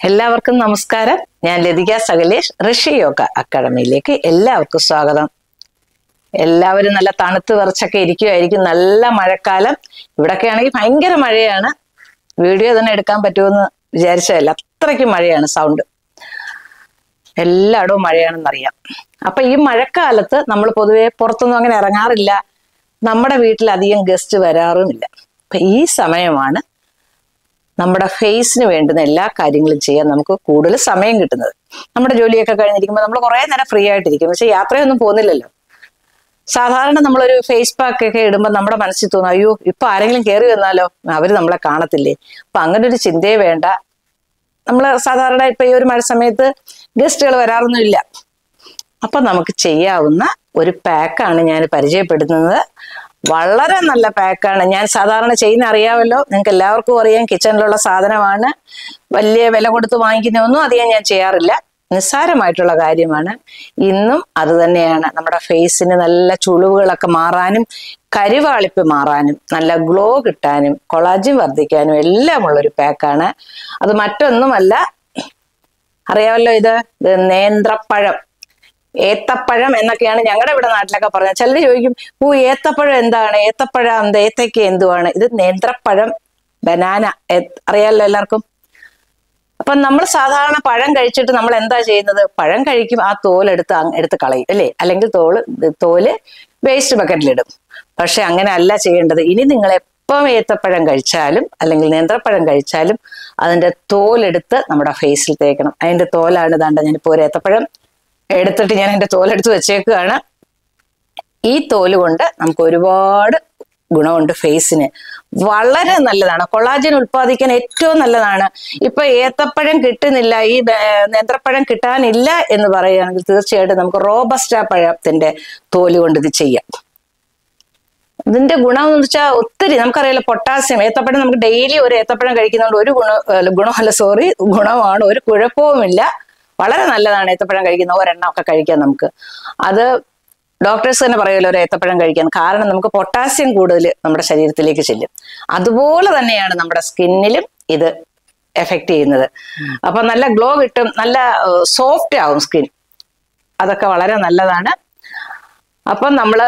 എല്ലാവർക്കും നമസ്കാരം. ഞാൻ ലതിക സകലേഷ്, ഋഷി യോഗ അക്കാഡമിയിലേക്ക് എല്ലാവർക്കും സ്വാഗതം. എല്ലാവരും നല്ല തണുത്ത് വിറച്ചൊക്കെ ഇരിക്കുമായിരിക്കും. നല്ല മഴക്കാലം. ഇവിടൊക്കെ ആണെങ്കിൽ ഭയങ്കര മഴയാണ്. വീഡിയോ തന്നെ എടുക്കാൻ പറ്റുമെന്ന് വിചാരിച്ചതല്ല, അത്രയ്ക്ക് മഴയാണ്. സൗണ്ട് എല്ലായിടവും മഴയാണെന്നറിയാം. അപ്പൊ ഈ മഴക്കാലത്ത് നമ്മൾ പൊതുവെ പുറത്തൊന്നും അങ്ങനെ ഇറങ്ങാറില്ല. നമ്മുടെ വീട്ടിൽ അധികം ഗസ്റ്റ് വരാറുമില്ല. അപ്പൊ ഈ സമയമാണ് നമ്മുടെ ഫേസിന് വേണ്ടുന്ന എല്ലാ കാര്യങ്ങളും ചെയ്യാൻ നമുക്ക് കൂടുതൽ സമയം കിട്ടുന്നത്. നമ്മുടെ ജോലിയൊക്കെ കഴിഞ്ഞിരിക്കുമ്പോൾ നമ്മൾ കുറേ നേരം ഫ്രീ ആയിട്ടിരിക്കും. പക്ഷെ യാത്രയൊന്നും പോകുന്നില്ലല്ലോ. സാധാരണ നമ്മളൊരു ഫേസ് പാക്ക് ഒക്കെ ഇടുമ്പോൾ നമ്മുടെ മനസ്സിൽ തോന്നും, അയ്യോ ഇപ്പൊ ആരെങ്കിലും കയറി വന്നാലോ, അവര് നമ്മളെ കാണത്തില്ലേ. അപ്പൊ അങ്ങനെ ഒരു ചിന്തയെ വേണ്ട. നമ്മൾ സാധാരണ ഇപ്പൊ ഈ ഒരു മഴ സമയത്ത് ഗസ്റ്റുകൾ വരാറൊന്നുമില്ല. അപ്പൊ നമുക്ക് ചെയ്യാവുന്ന ഒരു പാക്കാണ് ഞാൻ പരിചയപ്പെടുത്തുന്നത്. വളരെ നല്ല പാക്കാണ്. ഞാൻ സാധാരണ ചെയ്യുന്ന അറിയാമല്ലോ, നിങ്ങൾക്ക് എല്ലാവർക്കും അറിയാം. കിച്ചണിലുള്ള സാധനമാണ്. വലിയ വില കൊടുത്ത് വാങ്ങിക്കുന്നതൊന്നും അധികം ഞാൻ ചെയ്യാറില്ല. നിസ്സാരമായിട്ടുള്ള കാര്യമാണ്. ഇന്നും അത് തന്നെയാണ്. നമ്മുടെ ഫേസിന് നല്ല ചുളിവുകളൊക്കെ മാറാനും കരിവാളിപ്പ് മാറാനും നല്ല ഗ്ലോ കിട്ടാനും കൊളാജൻ വർദ്ധിക്കാനും എല്ലാം ഉള്ളൊരു പാക്കാണ്. അത് മറ്റൊന്നുമല്ല, അറിയാമല്ലോ, ഇത് നേന്ത്രപ്പഴം, ഏത്തപ്പഴം എന്നൊക്കെയാണ് ഞങ്ങളുടെ ഇവിടെ നാട്ടിലൊക്കെ പറഞ്ഞത്. ചിലർ ചോദിക്കും, ഏത്തപ്പഴം എന്താണ്, ഏത്തപ്പഴം എന്ത്, ഏത്തക്ക എന്തുവാണ്? ഇത് നേന്ത്രപ്പഴം, ബനാന, അറിയാമല്ലോ എല്ലാവർക്കും. അപ്പൊ നമ്മൾ സാധാരണ പഴം കഴിച്ചിട്ട് നമ്മൾ എന്താ ചെയ്യുന്നത്? പഴം കഴിക്കും, ആ എടുത്ത് കളയും അല്ലേ, അല്ലെങ്കിൽ തോല് വേസ്റ്റ് ബക്കറ്റിലിടും. പക്ഷെ അങ്ങനെ അല്ല ചെയ്യേണ്ടത്. ഇനി നിങ്ങൾ എപ്പം ഏത്തപ്പഴം കഴിച്ചാലും അല്ലെങ്കിൽ നേന്ത്രപ്പഴം കഴിച്ചാലും അതിന്റെ തോലെടുത്ത് നമ്മുടെ ഫേസിൽ തേക്കണം. അതിന്റെ തോലാണ് ഇതാണ്ട്. ഞാനിപ്പോ ഒരു ഏത്തപ്പഴം എടുത്തിട്ട് ഞാൻ എൻ്റെ തോലെടുത്ത് വെച്ചേക്കുകയാണ്. ഈ തോല് കൊണ്ട് നമുക്ക് ഒരുപാട് ഗുണമുണ്ട്. ഫേസിന് വളരെ നല്ലതാണ്. കൊളാജൻ ഉൽപ്പാദിക്കാൻ ഏറ്റവും നല്ലതാണ്. ഇപ്പൊ ഏത്തപ്പഴം കിട്ടുന്നില്ല, ഈ നേന്ത്രപ്പഴം കിട്ടാനില്ല എന്ന് പറയുകയാണെങ്കിൽ തീർച്ചയായിട്ടും നമുക്ക് റോബസ്റ്റ പഴത്തിന്റെ തോല് കൊണ്ട് ഇത് ചെയ്യാം. ഇതിന്റെ ഗുണം എന്ന് വെച്ചാൽ ഒത്തിരി നമുക്കറിയാലോ. പൊട്ടാസ്യം, ഏത്തപ്പഴം നമുക്ക് ഡെയിലി ഒരു ഏത്തപ്പഴം കഴിക്കുന്നതുകൊണ്ട് ഒരു ഗുണമാണ്, ഒരു കുഴപ്പവുമില്ല. വളരെ നല്ലതാണ് ഏത്തപ്പഴം കഴിക്കുന്ന. ഒരെണ്ണം ഒക്കെ കഴിക്കാം നമുക്ക്. അത് ഡോക്ടേഴ്സ് തന്നെ പറയുമല്ലോ ഒരു ഏത്തപ്പഴം കഴിക്കാൻ. കാരണം നമുക്ക് പൊട്ടാസ്യം കൂടുതൽ നമ്മുടെ ശരീരത്തിലേക്ക് ചെല്ലും. അതുപോലെ തന്നെയാണ് നമ്മുടെ സ്കിന്നിലും ഇത് എഫക്റ്റ് ചെയ്യുന്നത്. അപ്പൊ നല്ല ഗ്ലോ കിട്ടും, നല്ല സോഫ്റ്റ് ആവും സ്കിൻ. അതൊക്കെ വളരെ നല്ലതാണ്. അപ്പം നമ്മള്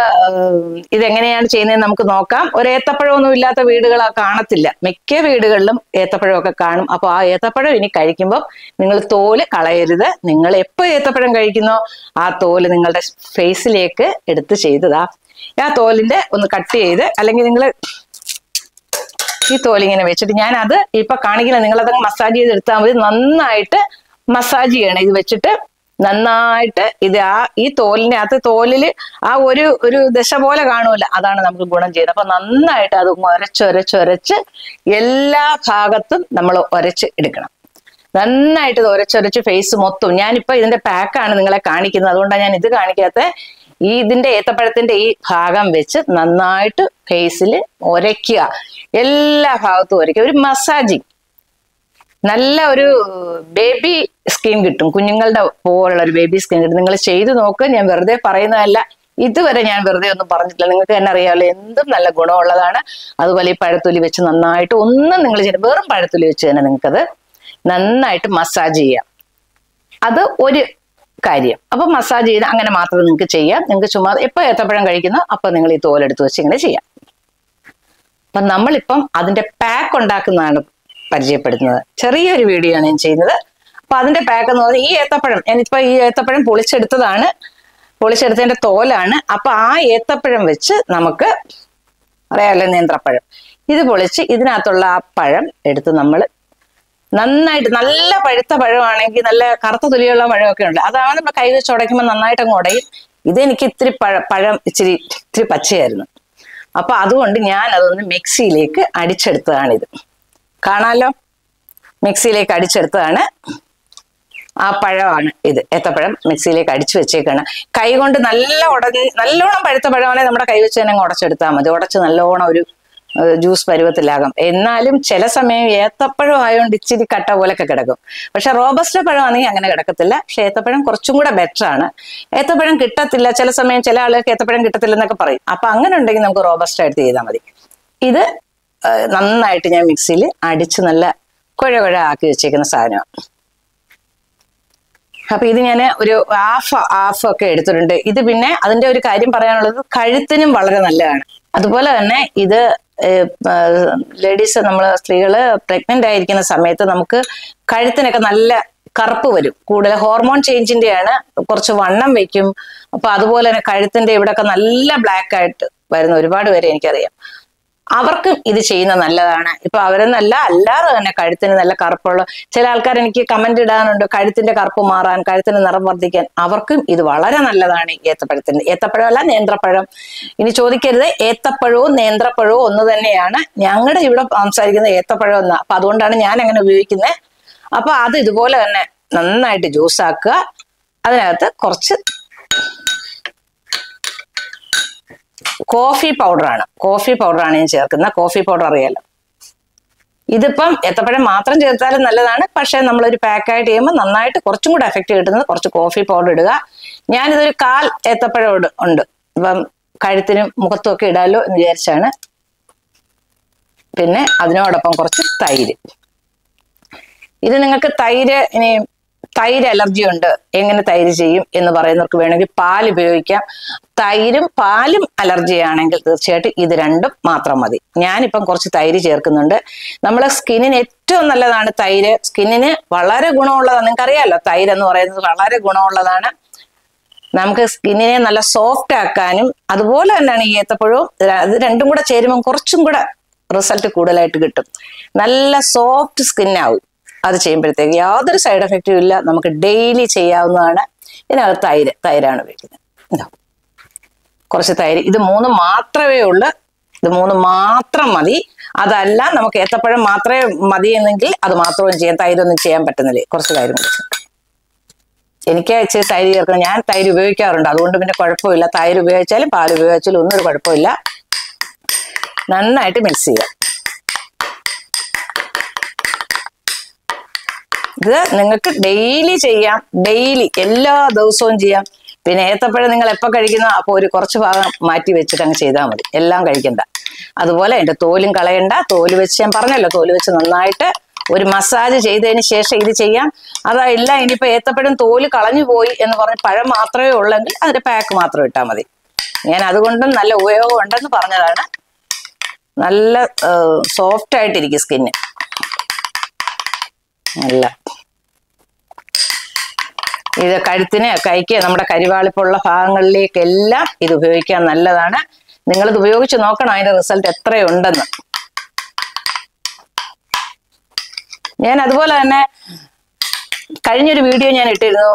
ഇതെങ്ങനെയാണ് ചെയ്യുന്നതെന്ന് നമുക്ക് നോക്കാം. ഒരു ഏത്തപ്പഴമൊന്നും ഇല്ലാത്ത വീടുകൾ കാണത്തില്ല. മിക്ക വീടുകളിലും ഏത്തപ്പഴമൊക്കെ കാണും. അപ്പൊ ആ ഏത്തപ്പഴം ഇനി കഴിക്കുമ്പോൾ നിങ്ങൾ തോല് കളയരുത്. നിങ്ങൾ എപ്പോൾ ഏത്തപ്പഴം കഴിക്കുന്നോ ആ തോല് നിങ്ങളുടെ ഫേസിലേക്ക് എടുത്ത് ചെയ്തതാ. ആ തോലിന്റെ ഒന്ന് കട്ട് ചെയ്ത്, അല്ലെങ്കിൽ നിങ്ങൾ ഈ തോലിങ്ങനെ വെച്ചിട്ട്, ഞാൻ അത് ഇപ്പൊ കാണിക്കില്ല, നിങ്ങളതങ്ങ് മസാജ് ചെയ്ത് എടുത്താൽ മതി. നന്നായിട്ട് മസാജ് ചെയ്യണം. ഇത് വെച്ചിട്ട് നന്നായിട്ട് ഈ തോലില് ആ ഒരു ദശ പോലെ കാണുമല്ലോ, അതാണ് നമുക്ക് ഗുണം ചെയ്യുന്നത്. അപ്പൊ നന്നായിട്ട് അത് ഒരച്ചൊരച്ച് എല്ലാ ഭാഗത്തും നമ്മൾ ഒരച്ച് എടുക്കണം. നന്നായിട്ട് ഇത് ഒരച്ചൊരച്ച് ഫേസ് മൊത്തം. ഞാനിപ്പോ ഇതിന്റെ പാക്കാണ് നിങ്ങളെ കാണിക്കുന്നത്, അതുകൊണ്ടാണ് ഞാൻ ഇത് കാണിക്കാത്ത. ഇതിന്റെ ഏത്തപ്പഴത്തിന്റെ ഈ ഭാഗം വെച്ച് നന്നായിട്ട് ഫേസിൽ ഒരയ്ക്കുക. എല്ലാ ഭാഗത്തും ഒരയ്ക്കുക. ഒരു മസാജിങ്. നല്ല ഒരു ബേബി സ്കിൻ കിട്ടും. കുഞ്ഞുങ്ങളുടെ പോലുള്ള ഒരു ബേബി സ്കിൻ കിട്ടും. നിങ്ങൾ ചെയ്തു നോക്ക്. ഞാൻ വെറുതെ പറയുന്നതല്ല. ഇതുവരെ ഞാൻ വെറുതെ ഒന്നും പറഞ്ഞിട്ടില്ല. നിങ്ങൾക്ക് തന്നെ അറിയാമല്ലോ, എന്തും നല്ല ഗുണമുള്ളതാണ്. അതുപോലെ ഈ പഴത്തൊലി വെച്ച് നന്നായിട്ട് ഒന്നും നിങ്ങൾ വെറും പഴത്തൊലി വെച്ച് തന്നെ നിങ്ങൾക്കത് നന്നായിട്ട് മസാജ് ചെയ്യാം. അത് ഒരു കാര്യം. അപ്പൊ മസാജ് ചെയ്ത് അങ്ങനെ മാത്രം നിങ്ങൾക്ക് ചെയ്യാം. നിങ്ങൾക്ക് ചുമ്മാ എപ്പോൾ ഏത്തപ്പഴം കഴിക്കുന്നോ അപ്പൊ നിങ്ങൾ ഈ തോലെടുത്ത് വെച്ച് ഇങ്ങനെ ചെയ്യാം. അപ്പൊ നമ്മളിപ്പം അതിന്റെ പാക്ക് ഉണ്ടാക്കുന്നതാണ് പരിചയപ്പെടുത്തുന്നത്. ചെറിയൊരു വീഡിയോ ആണ് ഞാൻ ചെയ്യുന്നത്. അപ്പൊ അതിന്റെ പാക്ക് എന്ന് പറഞ്ഞാൽ, ഈ ഏത്തപ്പഴം ഞാനിപ്പോ ഈ ഏത്തപ്പഴം പൊളിച്ചെടുത്തതാണ്. പൊളിച്ചെടുത്തതിന്റെ തോലാണ്. അപ്പൊ ആ ഏത്തപ്പഴം വെച്ച് നമുക്ക് അറിയാമല്ലോ, നേന്ത്രപ്പഴം, ഇത് പൊളിച്ച് ഇതിനകത്തുള്ള ആ പഴം എടുത്ത് നമ്മൾ നന്നായിട്ട്, നല്ല പഴുത്ത പഴമാണെങ്കിൽ, നല്ല കറുത്ത തൊലിയുള്ള പഴമൊക്കെ ഉണ്ട്, അതാണ് നമ്മൾ കൈ വെച്ച് ഉടയ്ക്കുമ്പോൾ നന്നായിട്ട് അങ്ങ് ഉടയും. ഇതെനിക്ക് ഇത്തിരി പഴം ഇച്ചിരി പച്ചയായിരുന്നു. അപ്പൊ അതുകൊണ്ട് ഞാൻ അതൊന്ന് മിക്സിയിലേക്ക് അടിച്ചെടുത്തതാണിത്. കാണാലോ, മിക്സിയിലേക്ക് അടിച്ചെടുത്തതാണ്. ആ പഴമാണ് ഇത്. ഏത്തപ്പഴം മിക്സിയിലേക്ക് അടിച്ചു വെച്ചേക്കാണ്. കൈ കൊണ്ട് നല്ലോണം പഴുത്ത പഴമാണെങ്കിൽ നമ്മുടെ കൈ വെച്ച് തന്നെ അങ്ങ് ഉടച്ചെടുത്താൽ മതി. ഉടച്ച് നല്ലോണം ഒരു ജ്യൂസ് പരുവത്തിലാകും. എന്നാലും ചില സമയം ഏത്തപ്പഴം ആയതുകൊണ്ട് ഇച്ചിരി കട്ട പോലൊക്കെ കിടക്കും. പക്ഷെ റോബസ്റ്റ പഴമാണെങ്കിൽ അങ്ങനെ കിടക്കത്തില്ല. പക്ഷെ ഏത്തപ്പഴം കുറച്ചും കൂടെ ബെറ്റർ ആണ്. ഏത്തപ്പഴം കിട്ടത്തില്ല ചില സമയം, ചില ആളുകൾക്ക് ഏത്തപ്പഴം കിട്ടത്തില്ലെന്നൊക്കെ പറയും. അപ്പൊ അങ്ങനെ ഉണ്ടെങ്കിൽ നമുക്ക് റോബസ്റ്റ എടുത്ത് ചെയ്താൽ മതി. ഇത് നന്നായിട്ട് ഞാൻ മിക്സിയിൽ അടിച്ച് നല്ല കുഴ ആക്കി വെച്ചേക്കുന്ന സാധനമാണ്. അപ്പൊ ഇത് ഞാൻ ഒരു ഹാഫ് ഒക്കെ എടുത്തിട്ടുണ്ട്. ഇത് പിന്നെ അതിന്റെ ഒരു കാര്യം പറയാനുള്ളത്, കഴുത്തിനും വളരെ നല്ലതാണ്. അതുപോലെ തന്നെ ഇത് ലേഡീസ്, നമ്മള് സ്ത്രീകള് പ്രഗ്നന്റ് ആയിരിക്കുന്ന സമയത്ത് നമുക്ക് കഴുത്തിനൊക്കെ നല്ല കറുപ്പ് വരും. കൂടുതൽ ഹോർമോൺ ചേഞ്ചിന്റെയാണ്, കുറച്ച് വണ്ണം വെക്കും. അപ്പൊ അതുപോലെ തന്നെ കഴുത്തിന്റെ ഇവിടെയൊക്കെ നല്ല ബ്ലാക്ക് ആയിട്ട് വരുന്ന ഒരുപാട് പേരെ എനിക്കറിയാം. അവർക്കും ഇത് ചെയ്യുന്ന നല്ലതാണ്. ഇപ്പൊ അവരെന്നല്ല, അല്ലാതെ തന്നെ കഴുത്തിന് നല്ല കറുപ്പുള്ള ചില ആൾക്കാർ എനിക്ക് കമന്റ് ഇടാനുണ്ട്, കഴുത്തിന്റെ കറുപ്പ് മാറാൻ, കഴുത്തിന് നിറം വർദ്ധിക്കാൻ. അവർക്കും ഇത് വളരെ നല്ലതാണ്. ഏത്തപ്പഴം അല്ല, നേന്ത്രപ്പഴം. ഇനി ചോദിക്കരുത്, ഏത്തപ്പഴവും നേന്ത്രപ്പഴവും ഒന്ന് തന്നെയാണ്. ഞങ്ങളുടെ ഇവിടെ സംസാരിക്കുന്ന ഏത്തപ്പഴം എന്നാ. അപ്പൊ അതുകൊണ്ടാണ് ഞാൻ അങ്ങനെ ഉപയോഗിക്കുന്നത്. അപ്പൊ അത് ഇതുപോലെ തന്നെ നന്നായിട്ട് ജ്യൂസ് ആക്കുക. അതിനകത്ത് കുറച്ച് കോഫി പൗഡറാണ് ഞാൻ ചേർക്കുന്നത്. കോഫി പൗഡർ അറിയാലോ. ഇതിപ്പം ഏത്തപ്പഴം മാത്രം ചേർത്താലും നല്ലതാണ്. പക്ഷെ നമ്മളൊരു പാക്കായിട്ട് ചെയ്യുമ്പോൾ നന്നായിട്ട് കുറച്ചും കൂടെ എഫക്റ്റ് കിട്ടുന്നത് കുറച്ച് കോഫി പൗഡർ ഇടുക. ഞാനിതൊരു 1/4 ഏത്തപ്പഴം ഉണ്ട്. ഇപ്പം കഴുത്തിനും മുഖത്തും ഒക്കെ ഇടാലോ എന്ന് വിചാരിച്ചാണ്. പിന്നെ അതിനോടൊപ്പം കുറച്ച് തൈര്. ഇത് നിങ്ങൾക്ക് തൈര് അലർജി ഉണ്ട്, എങ്ങനെ തൈര് ചെയ്യും എന്ന് പറയുന്നവർക്ക് വേണമെങ്കിൽ പാൽ ഉപയോഗിക്കാം. തൈരും പാലും അലർജി ആണെങ്കിൽ തീർച്ചയായിട്ടും ഇത് രണ്ടും മാത്രം മതി. ഞാനിപ്പം കുറച്ച് തൈര് ചേർക്കുന്നുണ്ട്. നമ്മളെ സ്കിന്നിന് ഏറ്റവും നല്ലതാണ് തൈര്. സ്കിന്നിന് വളരെ ഗുണമുള്ളതാണ്. നിങ്ങൾക്കറിയാമല്ലോ, തൈര് എന്ന് പറയുന്നത് വളരെ ഗുണമുള്ളതാണ്. നമുക്ക് സ്കിന്നിനെ നല്ല സോഫ്റ്റ് ആക്കാനും അതുപോലെ തന്നെയാണ് ഈ ഏത്തപ്പഴവും. ഇത് രണ്ടും കൂടെ ചേരുമ്പോൾ കുറച്ചും കൂടെ റിസൾട്ട് കൂടുതലായിട്ട് കിട്ടും. നല്ല സോഫ്റ്റ് സ്കിന്നാവും അത് ചെയ്യുമ്പോഴത്തേക്ക്. യാതൊരു സൈഡ് എഫക്റ്റും ഇല്ല. നമുക്ക് ഡെയിലി ചെയ്യാവുന്നതാണ്. ഇതിനകത്ത് തൈരാണ് ഉപയോഗിക്കുന്നത്. കുറച്ച് തൈര്. ഇത് 3 മാത്രമേ ഉള്ളൂ. ഇത് 3 മാത്രം മതി. അതല്ല നമുക്ക് ഏത്തപ്പഴം മാത്രമേ മതിയെന്നെങ്കിൽ അത് മാത്രവും ചെയ്യാം. തൈരൊന്നും ചെയ്യാൻ പറ്റുന്നില്ല. കുറച്ച് തൈരും കൂടി. എനിക്ക് ഇച്ചിരി തൈര് ചേർക്കണം. ഞാൻ തൈര് ഉപയോഗിക്കാറുണ്ട്, അതുകൊണ്ട് പിന്നെ കുഴപ്പമില്ല. തൈര് ഉപയോഗിച്ചാലും പാൽ ഉപയോഗിച്ചാലും ഒന്നും ഒരു കുഴപ്പമില്ല. നന്നായിട്ട് മിക്സ് ചെയ്യാം. ഇത് നിങ്ങൾക്ക് ഡെയിലി ചെയ്യാം. ഡെയിലി എല്ലാ ദിവസവും ചെയ്യാം. പിന്നെ ഏത്തപ്പഴം നിങ്ങൾ എപ്പോൾ കഴിക്കുന്നോ അപ്പോൾ ഒരു കുറച്ച് ഭാഗം മാറ്റി വെച്ചിട്ട് അങ്ങ് ചെയ്താൽ മതി. എല്ലാം കഴിക്കണ്ട. അതുപോലെ അതിന്റെ തോലും കളയണ്ട. തോല് വെച്ച് ഞാൻ പറഞ്ഞല്ലോ, തോല് വെച്ച് നന്നായിട്ട് ഒരു മസാജ് ചെയ്തതിന് ശേഷം ഇത് ചെയ്യാം. അതല്ല ഇനിയിപ്പോ ഏത്തപ്പഴം തോല് കളഞ്ഞു പോയി എന്ന് പറഞ്ഞ് പഴം മാത്രമേ ഉള്ളെങ്കിൽ അതിന്റെ പാക്ക് മാത്രം ഇട്ടാൽ മതി. ഞാൻ അതുകൊണ്ടും നല്ല ഉപയോഗം ഉണ്ടെന്ന് പറഞ്ഞതാണ്. നല്ല സോഫ്റ്റ് ആയിട്ടിരിക്കും സ്കിന്ന്. നല്ല ഇത് കഴുത്തിന്, കൈക്ക്, നമ്മുടെ കരിവാളിപ്പുള്ള ഭാഗങ്ങളിലേക്കെല്ലാം ഇത് ഉപയോഗിക്കാൻ നല്ലതാണ്. നിങ്ങളിത് ഉപയോഗിച്ച് നോക്കണം അതിന്റെ റിസൾട്ട് എത്രയുണ്ടെന്ന്. ഞാൻ അതുപോലെ തന്നെ കഴിഞ്ഞൊരു വീഡിയോ ഞാൻ ഇട്ടിരുന്നു,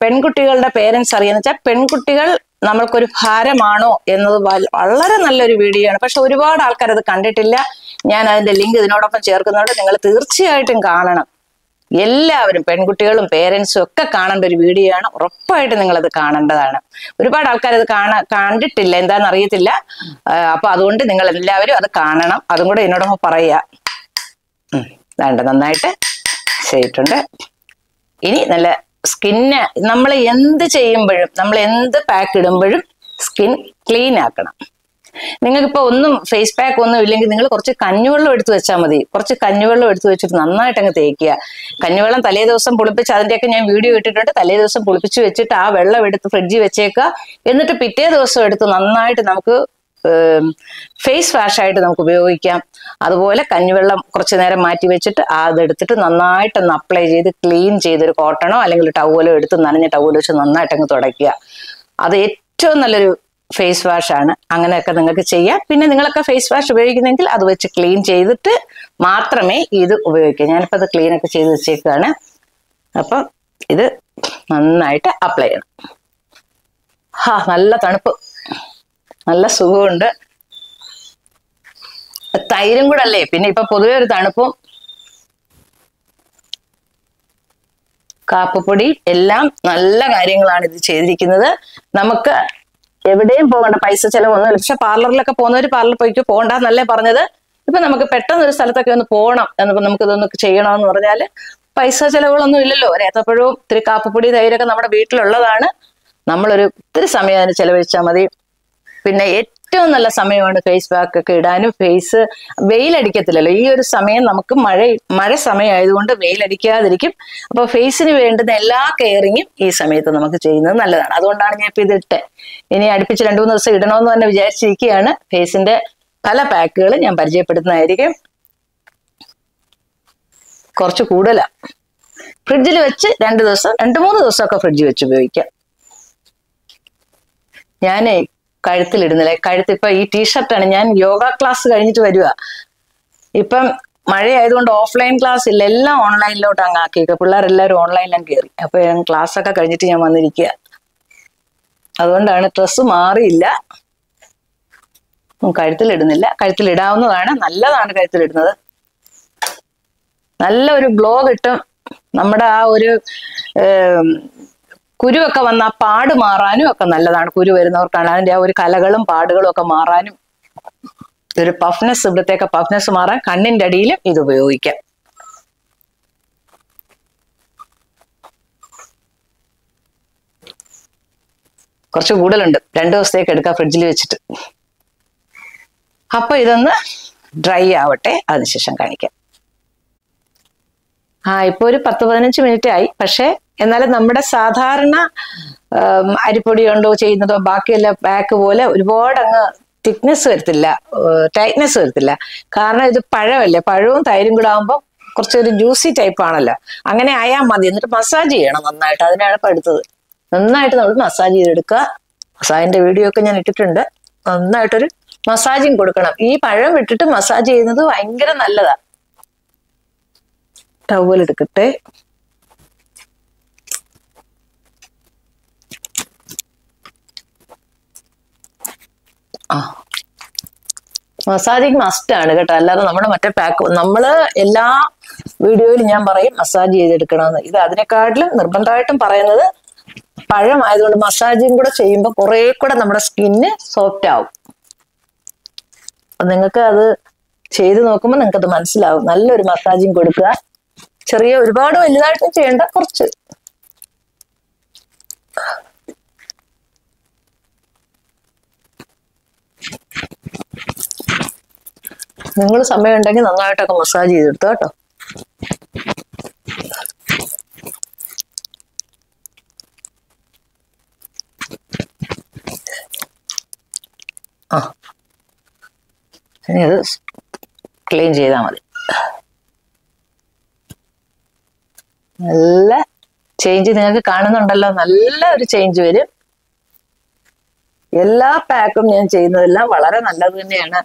പെൺകുട്ടികളുടെ പേരൻസ് അറിയാന്ന് വെച്ചാൽ പെൺകുട്ടികൾ നമ്മൾക്കൊരു ഭാരമാണോ എന്നത് വളരെ നല്ലൊരു വീഡിയോ ആണ്. പക്ഷെ ഒരുപാട് ആൾക്കാർ അത് കണ്ടിട്ടില്ല. ഞാൻ അതിന്റെ ലിങ്ക് ഇതിനോടൊപ്പം ചേർക്കുന്നുണ്ട്. നിങ്ങൾ തീർച്ചയായിട്ടും കാണണം. എല്ലാവരും, പെൺകുട്ടികളും പേരൻസും ഒക്കെ കാണേണ്ട ഒരു വീഡിയോ ആണ്. ഉറപ്പായിട്ട് നിങ്ങളത് കാണേണ്ടതാണ്. ഒരുപാട് ആൾക്കാർ അത് കണ്ടിട്ടില്ല, എന്താണെന്ന് അറിയത്തില്ല. അപ്പൊ അതുകൊണ്ട് നിങ്ങൾ എല്ലാവരും അത് കാണണം. അതും കൂടെ എന്നോടൊപ്പം പറയുക. വേണ്ട, നന്നായിട്ട് ചെയ്തിട്ടുണ്ട്. ഇനി നല്ല സ്കിന്ന് നമ്മൾ എന്ത് ചെയ്യുമ്പോഴും, നമ്മൾ എന്ത് പാക്ക് ഇടുമ്പോഴും സ്കിൻ ക്ലീൻ ആക്കണം. നിങ്ങൾക്കിപ്പോൾ ഒന്നും ഫേസ് പാക്ക് ഒന്നും ഇല്ലെങ്കിൽ നിങ്ങൾ കുറച്ച് കഞ്ഞിവെള്ളം എടുത്ത് വെച്ചാൽ മതി. കുറച്ച് കഞ്ഞിവെള്ളം എടുത്ത് വെച്ചിട്ട് നന്നായിട്ട് അങ്ങ് തേക്കുക. കഞ്ഞിവെള്ളം തലേ ദിവസം പുളിപ്പിച്ച്, അതിൻ്റെയൊക്കെ ഞാൻ വീഡിയോ ഇട്ടിട്ടുണ്ട്. തലേ ദിവസം പുളിപ്പിച്ച് വെച്ചിട്ട് ആ വെള്ളം എടുത്ത് ഫ്രിഡ്ജിൽ വെച്ചേക്കുക. എന്നിട്ട് പിറ്റേ ദിവസം എടുത്ത് നന്നായിട്ട് നമുക്ക് ഫേസ് വാഷായിട്ട് നമുക്ക് ഉപയോഗിക്കാം. അതുപോലെ കഞ്ഞിവെള്ളം കുറച്ച് നേരം മാറ്റി വെച്ചിട്ട് അതെടുത്തിട്ട് നന്നായിട്ടൊന്ന് അപ്ലൈ ചെയ്ത് ക്ലീൻ ചെയ്തൊരു കോട്ടണോ അല്ലെങ്കിൽ ടവലോ എടുത്ത് നനഞ്ഞ ടവലോ വെച്ച് നന്നായിട്ട് അങ്ങ് തുടയ്ക്കുക. അത് ഏറ്റവും നല്ലൊരു ഫേസ് വാഷ് ആണ്. അങ്ങനെയൊക്കെ നിങ്ങൾക്ക് ചെയ്യാം. പിന്നെ നിങ്ങളൊക്കെ ഫേസ് വാഷ് ഉപയോഗിക്കുന്നെങ്കിൽ അത് വെച്ച് ക്ലീൻ ചെയ്തിട്ട് മാത്രമേ ഇത് ഉപയോഗിക്കൂ. ഞാനിപ്പോൾ അത് ക്ലീനൊക്കെ ചെയ്ത് വെച്ചേക്കാണ്. അപ്പം ഇത് നന്നായിട്ട് അപ്ലൈ ചെയ്യണം. നല്ല തണുപ്പ്, നല്ല സുഖമുണ്ട്. തൈരും കൂടെ അല്ലേ, പിന്നെ ഇപ്പൊ പൊതുവെ ഒരു തണുപ്പും. കാപ്പപ്പൊടി എല്ലാം നല്ല കാര്യങ്ങളാണ് ഇത് ചെയ്തിരിക്കുന്നത്. നമുക്ക് എവിടെയും പോകണ്ട, പൈസ ചെലവൊന്നും. പക്ഷെ പാർലറിലൊക്കെ പോകുന്നവർ പാർലറിൽ പോയിക്കോ, പോകണ്ടെന്നല്ലേ പറഞ്ഞത്. ഇപ്പൊ നമുക്ക് പെട്ടെന്ന് ഒരു സ്ഥലത്തൊക്കെ ഒന്ന് പോകണം എന്നിപ്പോ നമുക്ക് ഇതൊന്നൊക്കെ ചെയ്യണമെന്ന് പറഞ്ഞാല് പൈസ ചെലവുകളൊന്നും ഇല്ലല്ലോ. ഒരു ഏത്തപ്പഴവും ഇത്തിരി കാപ്പപ്പൊടി തൈരൊക്കെ നമ്മുടെ വീട്ടിലുള്ളതാണ്. നമ്മളൊരു ഒത്തിരി സമയം അതിന് ചെലവഴിച്ചാൽ മതി. പിന്നെ ഏറ്റവും നല്ല സമയമാണ് ഫേസ് പാക്ക് ഒക്കെ ഇടാനും. ഫേസ് വെയിലടിക്കത്തില്ലല്ലോ ഈ ഒരു സമയം, നമുക്ക് മഴ സമയമായതുകൊണ്ട് വെയിലടിക്കാതിരിക്കും. അപ്പൊ ഫേസിന് വേണ്ടുന്ന എല്ലാ കെയറിങ്ങും ഈ സമയത്ത് നമുക്ക് ചെയ്യുന്നത് നല്ലതാണ്. അതുകൊണ്ടാണ് ഞാൻ ഇപ്പൊ ഇതിട്ട് ഇനി അടുപ്പിച്ച് 2-3 ദിവസം ഇടണമെന്ന് തന്നെ വിചാരിച്ചിരിക്കുകയാണ്. ഫേസിന്റെ പല പാക്കുകൾ ഞാൻ പരിചയപ്പെടുത്തുന്നതായിരിക്കും. കുറച്ച് കൂടുതലാണ്. ഫ്രിഡ്ജിൽ വെച്ച് 2 ദിവസം 2-3 ദിവസമൊക്കെ ഫ്രിഡ്ജിൽ വെച്ച് ഉപയോഗിക്കാം. ഞാനേ കഴുത്തിലിടുന്നില്ല. ഇപ്പൊ ഈ ടീഷർട്ടാണ്. ഞാൻ യോഗ ക്ലാസ് കഴിഞ്ഞിട്ട് വരിക. ഇപ്പം മഴയായതുകൊണ്ട് ഓഫ്ലൈൻ ക്ലാസ് ഇല്ല, എല്ലാം ഓൺലൈനിലോട്ട് അങ്ങ് ആക്കിയേക്കുക. പിള്ളേരെല്ലാവരും ഓൺലൈനിലും കയറി. അപ്പൊ ഞാൻ ക്ലാസ് ഒക്കെ കഴിഞ്ഞിട്ട് ഞാൻ വന്നിരിക്കുക. അതുകൊണ്ടാണ് ഡ്രസ്സ് മാറിയില്ല. കഴുത്തിലിടുന്നില്ല. കഴുത്തിലിടാവുന്നതാണ്, നല്ലതാണ് കഴുത്തിലിടുന്നത്. നല്ല ഒരു ഗ്ലോ കിട്ടും. നമ്മുടെ ആ ഒരു കുരുവൊക്കെ വന്ന ആ പാട് മാറാനും ഒക്കെ നല്ലതാണ്. കുരു വരുന്നവർക്കാണ് അതിന്റെ ആ ഒരു കലകളും പാടുകളും ഒക്കെ മാറാനും, ഒരു പഫ്നെസ്, ഇവിടത്തേക്ക് പഫ്നെസ് മാറാൻ കണ്ണിന്റെ അടിയിലും ഇത് ഉപയോഗിക്കാം. കുറച്ച് കൂടുതലുണ്ട്. 2 ദിവസത്തേക്ക് എടുക്കാം ഫ്രിഡ്ജിൽ വെച്ചിട്ട്. അപ്പൊ ഇതൊന്ന് ഡ്രൈ ആവട്ടെ, അതിനുശേഷം കാണിക്കാം. ഇപ്പൊ ഒരു 10-15 മിനിറ്റ് ആയി. പക്ഷെ എന്നാലും നമ്മുടെ സാധാരണ അരിപ്പൊടി കൊണ്ടോ ചെയ്യുന്നതോ ബാക്കിയെല്ലാം പാക്ക് പോലെ ഒരുപാട് അങ്ങ് തിക്നെസ് വരത്തില്ല, ടൈറ്റ്നെസ് വരത്തില്ല. കാരണം ഇത് പഴമല്ലേ, പഴവും തൈരും കൂടെ ആകുമ്പോൾ കുറച്ചൊരു ജ്യൂസി ടൈപ്പ് ആണല്ലോ. അങ്ങനെ ആയാൽ മതി. എന്നിട്ട് മസാജ് ചെയ്യണം നന്നായിട്ട്. അതിനാണ് ഇപ്പൊ എടുത്തത്. നന്നായിട്ട് നമ്മൾ മസാജ് ചെയ്തെടുക്കുക. മസാജിന്റെ വീഡിയോ ഒക്കെ ഞാൻ ഇട്ടിട്ടുണ്ട്. നന്നായിട്ടൊരു മസാജിങ് കൊടുക്കണം. ഈ പഴം വിട്ടിട്ട് മസാജ് ചെയ്യുന്നത് ഭയങ്കര നല്ലതാ. ടവൽ എടുക്കട്ടെ. മസാജിങ് മസ്റ്റ് ആണ് കേട്ടോ. അല്ലാതെ നമ്മുടെ മറ്റേ പാക്ക്, നമ്മള് എല്ലാ വീഡിയോയിലും ഞാൻ പറയും മസാജ് ചെയ്തെടുക്കണമെന്ന്. ഇത് അതിനെക്കാട്ടിലും നിർബന്ധമായിട്ടും പറയുന്നത് പഴം ആയതുകൊണ്ട് മസാജിങ് കൂടെ ചെയ്യുമ്പോൾ കുറെ കൂടെ നമ്മുടെ സ്കിന്ന് സോഫ്റ്റ് ആവും. അപ്പൊ നിങ്ങൾക്ക് അത് ചെയ്ത് നോക്കുമ്പോൾ നിങ്ങൾക്ക് അത് മനസ്സിലാവും. നല്ലൊരു മസാജിങ് കൊടുക്കുക. ചെറിയ, ഒരുപാട് വലുതായിട്ടും ചെയ്യേണ്ട, കുറച്ച്. നിങ്ങൾ സമയം ഉണ്ടെങ്കിൽ നന്നായിട്ടൊക്കെ മസാജ് ചെയ്തെടുത്തു കേട്ടോ. ഇനി അത് ക്ലീൻ ചെയ്താൽ മതി. നല്ല ചേഞ്ച് നിങ്ങൾക്ക് കാണുന്നുണ്ടല്ലോ. നല്ല ഒരു ചേഞ്ച് വരും. എല്ലാ പാക്കും ഞാൻ ചെയ്യുന്നതെല്ലാം വളരെ നല്ലത് തന്നെയാണ്.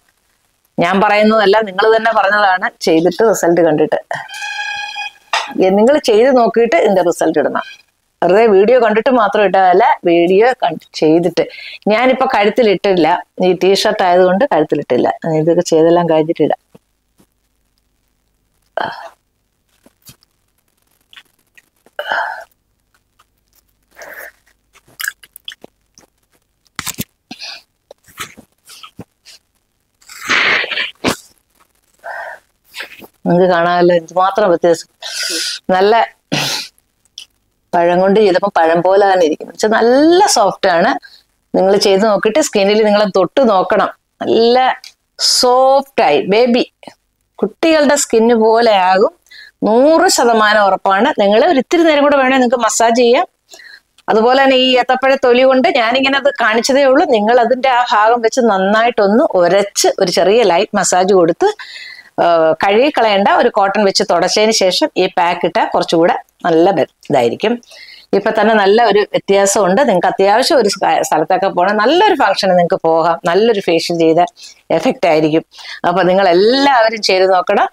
ഞാൻ പറയുന്നതല്ല, നിങ്ങൾ തന്നെ പറഞ്ഞതാണ്. ചെയ്തിട്ട് റിസൾട്ട് കണ്ടിട്ട് നിങ്ങൾ ചെയ്ത് നോക്കിയിട്ട് ഇതിന്റെ റിസൾട്ട് ഇടണം. വെറുതെ വീഡിയോ കണ്ടിട്ട് മാത്രം ഇട്ടതല്ല, വീഡിയോ ചെയ്തിട്ട്. ഞാനിപ്പോ കഴുത്തിലിട്ടില്ല, ഈ ടീഷർട്ട് ആയതുകൊണ്ട് കഴുത്തിലിട്ടില്ല. ഇതൊക്കെ ചെയ്തെല്ലാം കഴിഞ്ഞിട്ടിടാം. നിങ്ങൾക്ക് കാണാമല്ലോ എന്തുമാത്രം വ്യത്യാസം. നല്ല പഴം കൊണ്ട് ചെയ്തപ്പോൾ പഴം പോലെ തന്നെ ഇരിക്കും. പക്ഷെ നല്ല സോഫ്റ്റ് ആണ്. നിങ്ങൾ ചെയ്ത് നോക്കിയിട്ട് സ്കിന്നിൽ നിങ്ങൾ തൊട്ട് നോക്കണം. നല്ല സോഫ്റ്റായി, ബേബി കുട്ടികളുടെ സ്കിന്ന് പോലെ ആകും. 100% ഉറപ്പാണ്. നിങ്ങൾ ഒരു ഇത്തിരി നേരം കൂടെ വേണേൽ നിങ്ങൾക്ക് മസാജ് ചെയ്യാം. അതുപോലെ തന്നെ ഈ ഏത്തപ്പഴ തൊലി കൊണ്ട് ഞാനിങ്ങനെ അത് കാണിച്ചതേ ഉള്ളൂ. നിങ്ങൾ അതിന്റെ ആ ഭാഗം വെച്ച് നന്നായിട്ടൊന്ന് ഉരച്ച് ഒരു ചെറിയ ലൈറ്റ് മസാജ് കൊടുത്ത് കഴുകി കളയേണ്ട, ഒരു കോട്ടൺ വെച്ച് തുടച്ചതിന് ശേഷം ഈ പാക്ക് ഇട്ടാൽ കുറച്ചുകൂടെ നല്ല ഇതായിരിക്കും. ഇപ്പൊ തന്നെ നല്ല ഒരു വ്യത്യാസമുണ്ട്. നിങ്ങൾക്ക് അത്യാവശ്യം ഒരു സ്ഥലത്തൊക്കെ പോകണം, നല്ലൊരു ഫംഗ്ഷന് നിങ്ങൾക്ക് പോകാം. നല്ലൊരു ഫേഷ്യൽ ചെയ്ത എഫക്റ്റ് ആയിരിക്കും. അപ്പൊ നിങ്ങൾ എല്ലാവരും ചെയ്ത് നോക്കണം.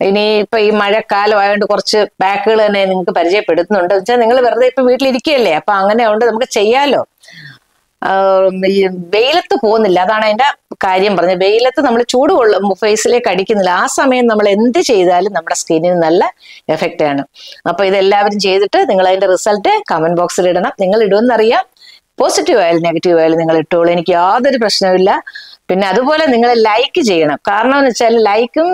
ഇനി ഇപ്പൊ ഈ മഴക്കാലം ആയതുകൊണ്ട് കുറച്ച് പാക്കുകൾ തന്നെ നിങ്ങൾക്ക് പരിചയപ്പെടുത്തുന്നുണ്ട്. വെച്ചാൽ നിങ്ങൾ വെറുതെ ഇപ്പൊ വീട്ടിലിരിക്കുകയല്ലേ, അപ്പൊ അങ്ങനെ ആയതുകൊണ്ട് നമുക്ക് ചെയ്യാലോ. വെയിലത്ത് പോകുന്നില്ല, അതാണ് അതിന്റെ കാര്യം പറഞ്ഞത്. വെയിലത്ത് നമ്മൾ ചൂട് ഫേസിലേക്ക് അടിക്കുന്നില്ല. ആ സമയം നമ്മൾ എന്ത് ചെയ്താലും നമ്മുടെ സ്കിന്നിന് നല്ല എഫക്റ്റ് ആണ്. അപ്പൊ ഇതെല്ലാവരും ചെയ്തിട്ട് നിങ്ങൾ അതിന്റെ റിസൾട്ട് കമന്റ് ബോക്സിൽ ഇടണം. നിങ്ങൾ ഇടുമെന്നറിയാം. പോസിറ്റീവ് ആയാലും നെഗറ്റീവ് ആയാലും നിങ്ങൾ ഇട്ടോളൂ, എനിക്ക് യാതൊരു പ്രശ്നവുമില്ല. പിന്നെ അതുപോലെ നിങ്ങൾ ലൈക്ക് ചെയ്യണം. കാരണം എന്ന് വെച്ചാൽ ലൈക്കും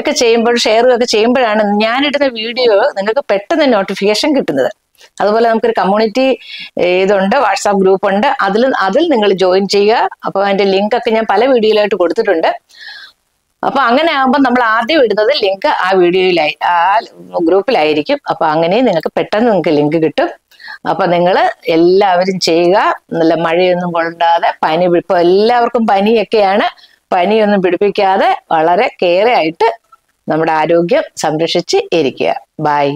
ഒക്കെ ചെയ്യുമ്പോൾ, ഷെയറും ഒക്കെ ചെയ്യുമ്പോഴാണ് ഞാനിടുന്ന വീഡിയോ നിങ്ങൾക്ക് പെട്ടെന്ന് നോട്ടിഫിക്കേഷൻ കിട്ടുന്നത്. അതുപോലെ നമുക്കൊരു കമ്മ്യൂണിറ്റി ഇതുണ്ട്, വാട്സാപ്പ് ഗ്രൂപ്പ് ഉണ്ട്. അതിൽ നിങ്ങൾ ജോയിൻ ചെയ്യുക. അപ്പോൾ അതിന്റെ ലിങ്ക് ഒക്കെ ഞാൻ പല വീഡിയോയിലായിട്ട് കൊടുത്തിട്ടുണ്ട്. അപ്പൊ അങ്ങനെ ആകുമ്പോൾ നമ്മൾ ആദ്യം ഇടുന്നത് ലിങ്ക് ആ വീഡിയോയിലായി, ആ ഗ്രൂപ്പിലായിരിക്കും. അപ്പൊ അങ്ങനെ നിങ്ങൾക്ക് പെട്ടെന്ന് നിങ്ങൾക്ക് ലിങ്ക് കിട്ടും. അപ്പൊ നിങ്ങൾ എല്ലാവരും ചെയ്യുക. നല്ല മഴയൊന്നും കൊണ്ടാതെ, ഇപ്പൊ എല്ലാവർക്കും പനിയൊക്കെയാണ്. പനിയൊന്നും പിടിപ്പിക്കാതെ വളരെ കെയർ ആയിട്ട് നമ്മുടെ ആരോഗ്യം സംരക്ഷിച്ച് ഇരിക്കുക. ബൈ.